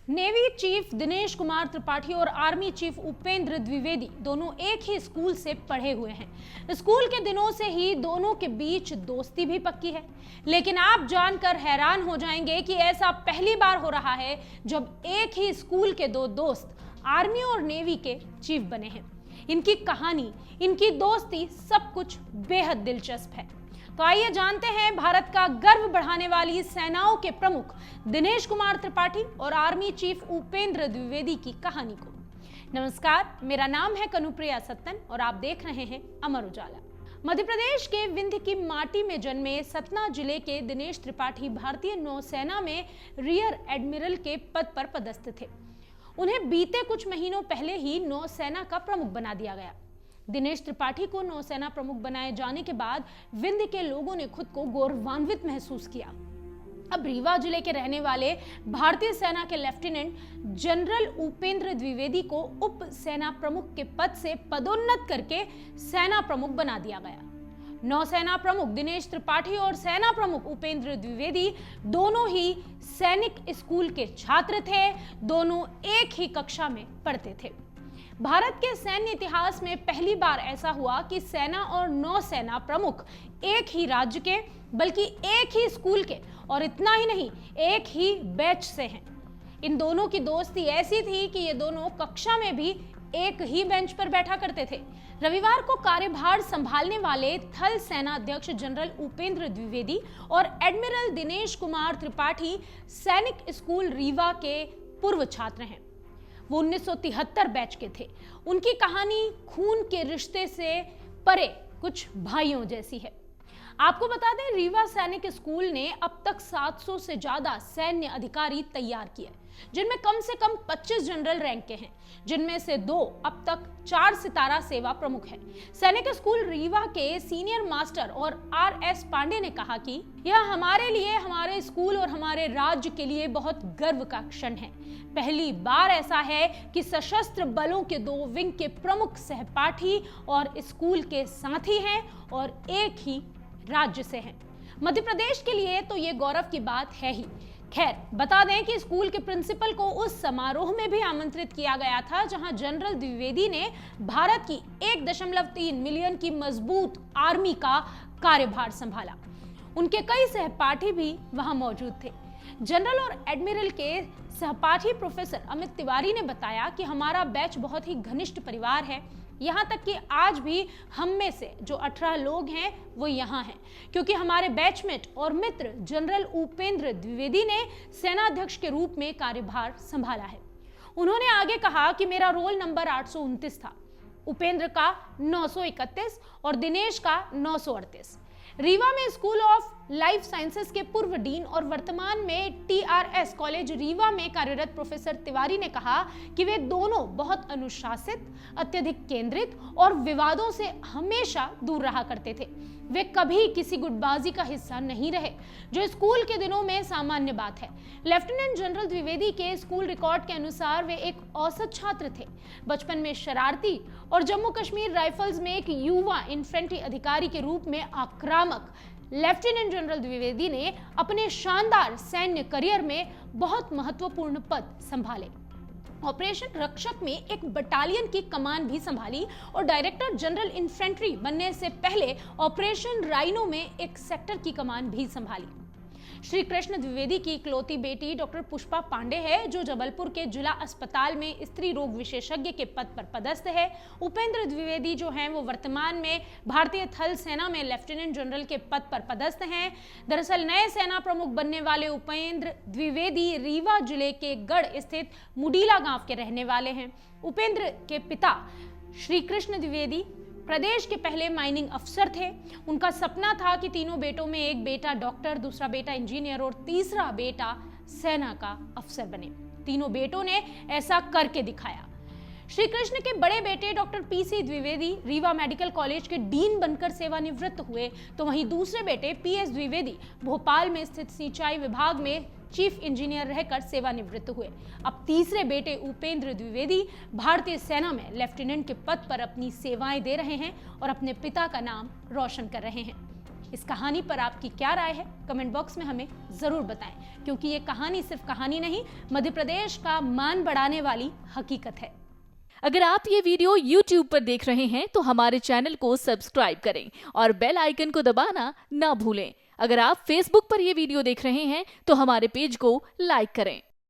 Navy chief Dinesh Kumar Tripathi और army chief Upendra Dwivedi दोनों एक ही स्कूल से पढ़े हुए हैं। स्कूल के दिनों से ही दोनों के बीच दोस्ती भी पक्की है। लेकिन आप जानकर हैरान हो जाएंगे कि ऐसा पहली बार हो रहा है जब एक ही स्कूल के दो दोस्त आर्मी और नेवी के चीफ बने हैं। इनकी कहानी, इनकी दोस्ती सब कुछ बेहद दिलचस्प है। तो आइए जानते हैं भारत का गर्व बढ़ाने वाली सेनाओं के प्रमुख दिनेश कुमार त्रिपाठी और आर्मी चीफ उपेंद्र द्विवेदी की कहानी को। नमस्कार, मेरा नाम है कनुप्रिया सत्तन और आप देख रहे हैं अमर उजाला। मध्य प्रदेश के विंध्य की माटी में जन्मे सतना जिले के दिनेश त्रिपाठी भारतीय नौसेना में रियर एडमिरल के पद पर पदस्थ थे। उन्हें बीते कुछ महीनों पहले ही नौसेना का प्रमुख बना दिया गया। दिनेश त्रिपाठी को नौसेना प्रमुख बनाए जाने के बाद विंध्य के लोगों ने खुद को गौरवान्वित महसूस किया। अब रीवा जिले के रहने वाले भारतीय सेना के लेफ्टिनेंट जनरल उपेंद्र द्विवेदी को उप सेना प्रमुख के पद से पदोन्नत करके सेना प्रमुख बना दिया गया। नौसेना प्रमुख दिनेश त्रिपाठी और सेना प्रमुख उपेंद्र द्विवेदी दोनों ही सैनिक स्कूल के छात्र थे। दोनों एक ही कक्षा में पढ़ते थे। भारत के सैन्य इतिहास में पहली बार ऐसा हुआ कि सेना और नौसेना प्रमुख एक ही राज्य के, बल्कि एक ही स्कूल के, और इतना ही नहीं, एक ही बैच से हैं। इन दोनों की दोस्ती ऐसी थी कि ये दोनों कक्षा में भी एक ही बेंच पर बैठा करते थे। रविवार को कार्यभार संभालने वाले थल सेना अध्यक्ष जनरल उपेंद्र द्विवेदी और एडमिरल दिनेश कुमार त्रिपाठी सैनिक स्कूल रीवा के पूर्व छात्र हैं। वो 1973 बैच के थे। उनकी कहानी खून के रिश्ते से परे कुछ भाइयों जैसी है। आपको बता दें, रीवा सैनिक स्कूल ने अब तक 700 से ज्यादा सैन्य अधिकारी तैयार किए, जिनमें कम से कम 25 जनरल रैंक के हैं, जिनमें से 2 अब तक 4 सितारा सेवा प्रमुख हैं। सैनिक स्कूल रीवा के सीनियर मास्टर और RS पांडे ने कहा कि यह हमारे लिए, हमारे स्कूल और हमारे राज्य के लिए बहुत गर्व का क्षण है। पहली बार ऐसा है कि सशस्त्र बलों के 2 विंग के प्रमुख सहपाठी और स्कूल के साथी हैं और एक ही राज्य से हैं। मध्य प्रदेश के लिए तो ये गौरव की बात है ही। खैर, बता दें कि स्कूल के प्रिंसिपल को उस समारोह में भी आमंत्रित किया गया था जहां जनरल द्विवेदी ने भारत की 1.3 मिलियन की मजबूत आर्मी का कार्यभार संभाला। उनके कई सहपाठी भी वहां मौजूद थे। जनरल और एडमिरल के सहपाठी प्रोफेसर अमित तिवारी ने बताया कि हमारा बैच बहुत ही घनिष्ठ परिवार है। यहाँ तक कि आज भी हम में से जो 18 लोग हैं वो यहाँ हैं, क्योंकि हमारे बैचमेट और मित्र जनरल उपेंद्र द्विवेदी ने सेनाध्यक्ष के रूप में कार्यभार संभाला है। उन्होंने आगे कहा कि मेरा रोल नंबर 829 था, उपेंद्र का 931 और दिनेश का 938। रीवा में स्कूल ऑफ लाइफ साइंसेज के पूर्व डीन और वर्तमान में TRS कॉलेज रीवा में कार्यरत प्रोफेसर तिवारी ने कहा कि वे दोनों बहुत अनुशासित, अत्यधिक केंद्रित और विवादों से हमेशा दूर रहा करते थे। वे कभी किसी गुटबाजी का हिस्सा नहीं रहे, जो स्कूल के दिनों में सामान्य बात है। लेफ्टिनेंट जनरल द्विवेदी के स्कूल रिकॉर्ड के अनुसार वे एक औसत छात्र थे। बचपन में शरारती और जम्मू कश्मीर राइफल्स में एक युवा इन्फेंट्री अधिकारी के रूप में आक्रामक लेफ्टिनेंट जनरल द्विवेदी ने अपने शानदार सैन्य करियर में बहुत महत्वपूर्ण पद संभाले। ऑपरेशन रक्षक में एक बटालियन की कमान भी संभाली और डायरेक्टर जनरल इन्फेंट्री बनने से पहले ऑपरेशन राइनो में एक सेक्टर की कमान भी संभाली। श्री कृष्ण द्विवेदी की इकलौती बेटी डॉक्टर पुष्पा पांडे है, जो जबलपुर के जिला अस्पताल में स्त्री रोग विशेषज्ञ के पद पर पदस्थ है। उपेंद्र द्विवेदी जो हैं वो वर्तमान में भारतीय थल सेना में लेफ्टिनेंट जनरल के पद पर पदस्थ हैं। दरअसल नए सेना प्रमुख बनने वाले उपेंद्र द्विवेदी रीवा जिले के गढ़ स्थित मुडीला गांव के रहने वाले हैं। उपेंद्र के पिता श्री कृष्ण द्विवेदी प्रदेश के पहले माइनिंग अफसर थे। उनका सपना था कि तीनों बेटों में एक बेटा डॉक्टर, दूसरा बेटा इंजीनियर और तीसरा बेटा सेना का अफसर बने। तीनों बेटों ने ऐसा करके दिखाया। श्री कृष्ण के बड़े बेटे doctor PC Dwivedi Rewa medical college के डीन बनकर सेवानिवृत्त हुए, तो वहीं दूसरे बेटे PS द्विवेदी भोपाल में स्थित सिंचाई विभाग में चीफ इंजीनियर रहकर सेवानिवृत्त हुए। अब तीसरे बेटे उपेंद्र द्विवेदी भारतीय सेना में लेफ्टिनेंट के पद पर अपनी सेवाएं दे रहे हैं और अपने पिता का नाम रोशन कर रहे हैं। इस कहानी पर आपकी क्या राय है, कमेंट बॉक्स में हमें जरूर बताएं, क्योंकि ये कहानी सिर्फ कहानी नहीं, मध्य प्रदेश का मान बढ़ाने वाली हकीकत है। अगर आप ये वीडियो YouTube पर देख रहे हैं तो हमारे चैनल को सब्सक्राइब करें और बेल आइकन को दबाना ना भूलें। अगर आप Facebook पर ये वीडियो देख रहे हैं तो हमारे पेज को लाइक करें।